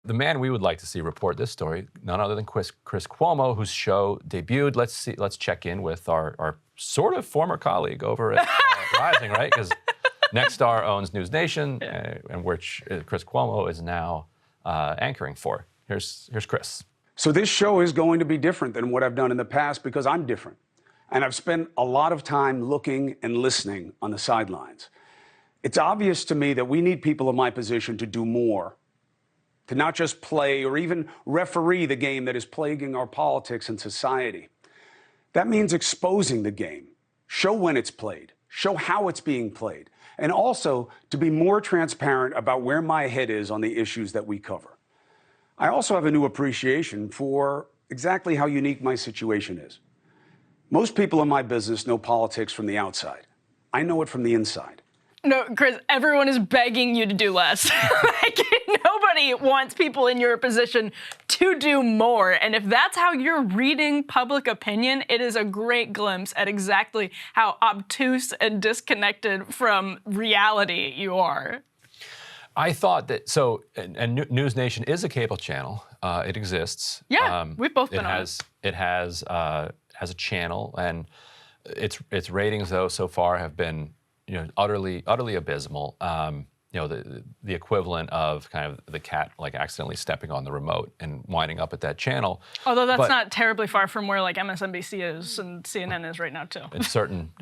the man we would like to see report this story, none other than Chris Cuomo, whose show debuted. Let's check in with our sort of former colleague over at Rising, right? Because Nexstar owns News Nation, and which Chris Cuomo is now anchoring for. Here's Chris. So this show is going to be different than what I've done in the past because I'm different. And I've spent a lot of time looking and listening on the sidelines. It's obvious to me that we need people in my position to do more, to not just play or even referee the game that is plaguing our politics and society. That means exposing the game, show when it's played, show how it's being played, and also to be more transparent about where my head is on the issues that we cover. I also have a new appreciation for exactly how unique my situation is. Most people in my business know politics from the outside. I know it from the inside. No, Chris, everyone is begging you to do less. Like, nobody wants people in your position to do more. And if that's how you're reading public opinion, it is a great glimpse at exactly how obtuse and disconnected from reality you are. I thought that, and News Nation is a cable channel. It exists. Yeah, we've both been on it. It has a channel, and its ratings, though, so far have been, utterly abysmal. The equivalent of kind of the cat like accidentally stepping on the remote and winding up at that channel. Although that's not terribly far from where like MSNBC is and CNN is right now too. in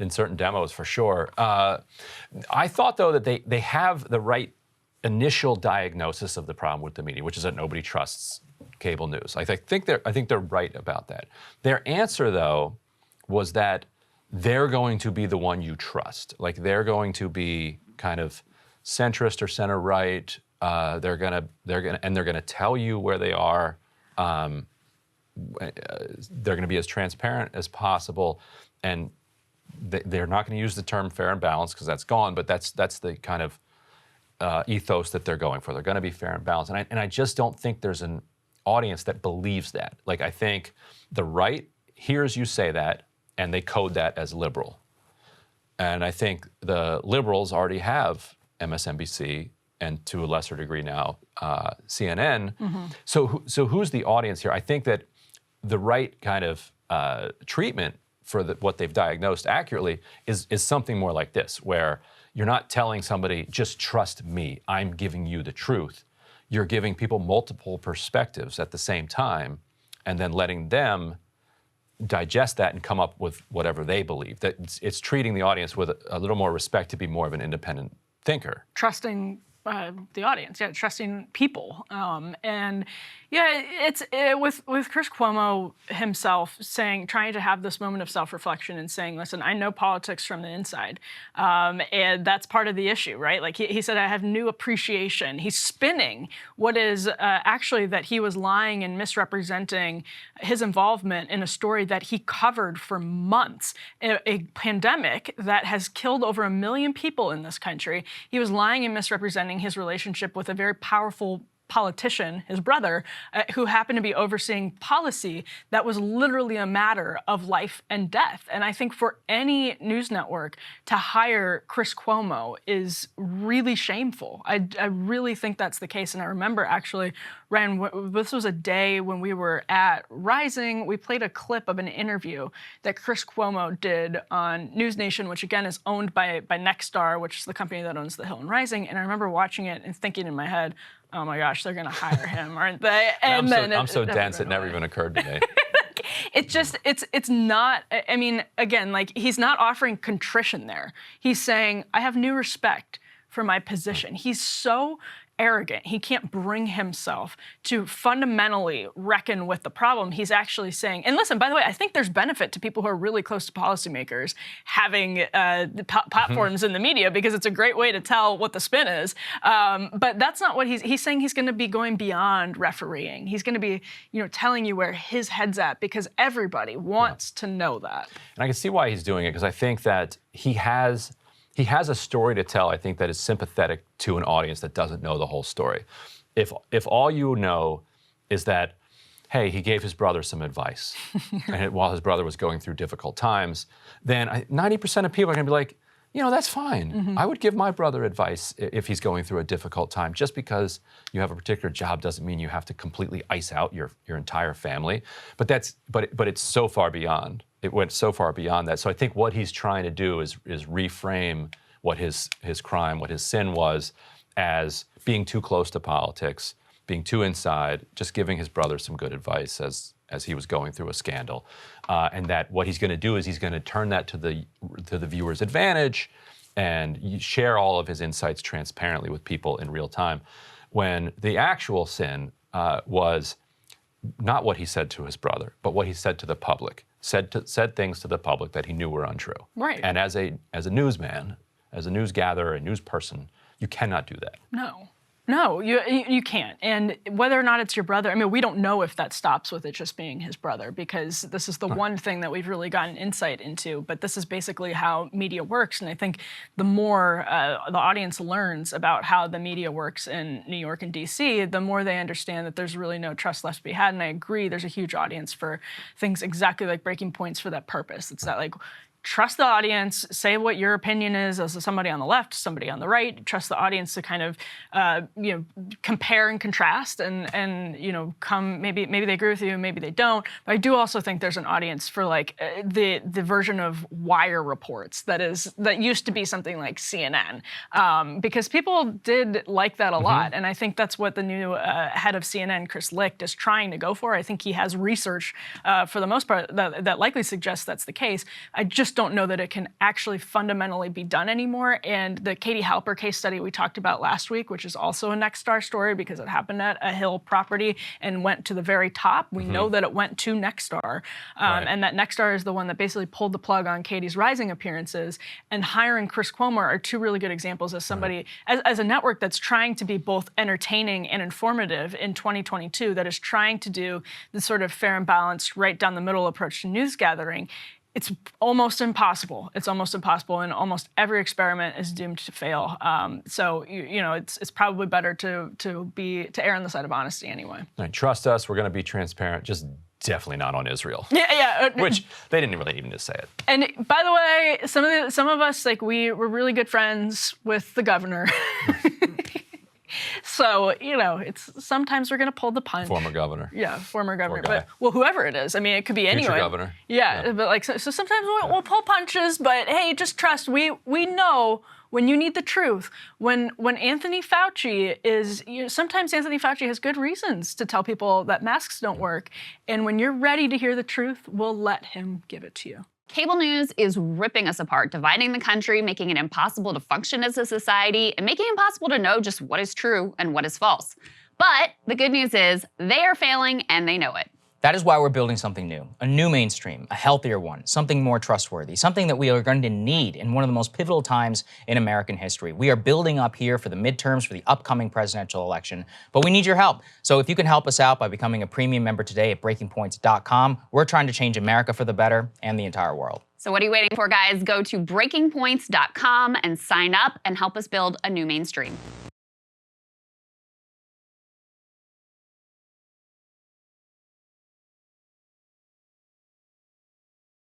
certain demos for sure. I thought though that they have the right initial diagnosis of the problem with the media, which is that nobody trusts cable news. I think they're right about that. Their answer though was that they're going to be the one you trust. Like they're going to be kind of centrist or center right. They're gonna tell you where they are. They're gonna be as transparent as possible, and they're not going to use the term fair and balanced because that's gone. But that's the kind of ethos that they're going for. They're going to be fair and balanced, and I just don't think there's an audience that believes that. Like I think the right hears you say that, and they code that as liberal. And I think the liberals already have MSNBC and to a lesser degree now CNN. Mm-hmm. So who's the audience here? I think that the right kind of treatment for what they've diagnosed accurately is something more like this, where you're not telling somebody, just trust me, I'm giving you the truth. You're giving people multiple perspectives at the same time and then letting them digest that and come up with whatever they believe. That it's treating the audience with a little more respect to be more of an independent thinker. Trusting the audience, trusting people. And it's with Chris Cuomo himself trying to have this moment of self-reflection and saying, listen, I know politics from the inside. And that's part of the issue, right? Like he said, I have new appreciation. He's spinning what is actually that he was lying and misrepresenting his involvement in a story that he covered for months, a pandemic that has killed over 1 million people in this country. He was lying and misrepresenting his relationship with a very powerful politician, his brother, who happened to be overseeing policy that was literally a matter of life and death. And I think for any news network to hire Chris Cuomo is really shameful. I really think that's the case. And I remember actually, Ryan, this was a day when we were at Rising. We played a clip of an interview that Chris Cuomo did on News Nation, which again is owned by Nexstar, which is the company that owns The Hill and Rising. And I remember watching it and thinking in my head, oh my gosh, they're going to hire him, aren't they? And I'm so dense, it never even occurred to me. It's not, I mean, again, like he's not offering contrition there. He's saying, I have new respect for my position. He's so arrogant. He can't bring himself to fundamentally reckon with the problem. He's actually saying, and listen, by the way, I think there's benefit to people who are really close to policymakers having platforms in the media because it's a great way to tell what the spin is. But that's not what he's saying. He's going to be going beyond refereeing. He's going to be, telling you where his head's at because everybody wants to know that. And I can see why he's doing it because I think that he has a story to tell, I think, that is sympathetic to an audience that doesn't know the whole story. If all you know is that, hey, he gave his brother some advice and while his brother was going through difficult times, then 90% of people are going to be like, you know, that's fine. I would give my brother advice if he's going through a difficult time. Just because you have a particular job doesn't mean you have to completely ice out your entire family. But it's so far beyond. It went so far beyond that. So I think what he's trying to do is reframe what his crime, what his sin was, as being too close to politics, being too inside, just giving his brother some good advice as he was going through a scandal, and that what he's going to do is he's going to turn that to the viewer's advantage, and share all of his insights transparently with people in real time. When the actual sin was not what he said to his brother, but what he said to the public, said things to the public that he knew were untrue. Right. And as a newsman, as a news gatherer, a news person, you cannot do that. No, you can't. And whether or not it's your brother, I mean, we don't know if that stops with it just being his brother, because this is the one thing that we've really gotten insight into. But this is basically how media works. And I think the more the audience learns about how the media works in New York and DC, the more they understand that there's really no trust left to be had. And I agree, there's a huge audience for things exactly like Breaking Point's for that purpose. It's that, like, trust the audience, say what your opinion is as somebody on the left, somebody on the right. Trust the audience to kind of, compare and contrast, and come. Maybe they agree with you, maybe they don't. But I do also think there's an audience for like the version of wire reports that used to be something like CNN, because people did like that a lot, and I think that's what the new head of CNN, Chris Licht, is trying to go for. I think he has research for the most part that likely suggests that's the case. I just don't know that it can actually fundamentally be done anymore. And the Katie Halper case study we talked about last week, which is also a Nexstar story because it happened at a Hill property and went to the very top. We know that it went to Nexstar, and that Nexstar is the one that basically pulled the plug on Katie's Rising appearances. And hiring Chris Cuomo are two really good examples as somebody, as a network that's trying to be both entertaining and informative in 2022, that is trying to do the sort of fair and balanced, right down the middle approach to news gathering. It's almost impossible. It's almost impossible, and almost every experiment is doomed to fail. So it's probably better to err on the side of honesty anyway. Right, trust us. We're going to be transparent. Just definitely not on Israel. Yeah. Which they didn't really even just say it. And by the way, some of us, like, we were really good friends with the governor. So, it's sometimes we're going to pull the punch. Former governor. Yeah, former governor. But, well, whoever it is. I mean, it could be anyone. Future governor. Yeah, but like, so sometimes we'll pull punches, but hey, just trust. We know when you need the truth. When Anthony Fauci is, sometimes Anthony Fauci has good reasons to tell people that masks don't work. And when you're ready to hear the truth, we'll let him give it to you. Cable news is ripping us apart, dividing the country, making it impossible to function as a society, and making it impossible to know just what is true and what is false. But the good news is they are failing and they know it. That is why we're building something new, a new mainstream, a healthier one, something more trustworthy, something that we are going to need in one of the most pivotal times in American history. We are building up here for the midterms, for the upcoming presidential election, but we need your help. So if you can help us out by becoming a premium member today at breakingpoints.com, we're trying to change America for the better and the entire world. So what are you waiting for, guys? Go to breakingpoints.com and sign up and help us build a new mainstream.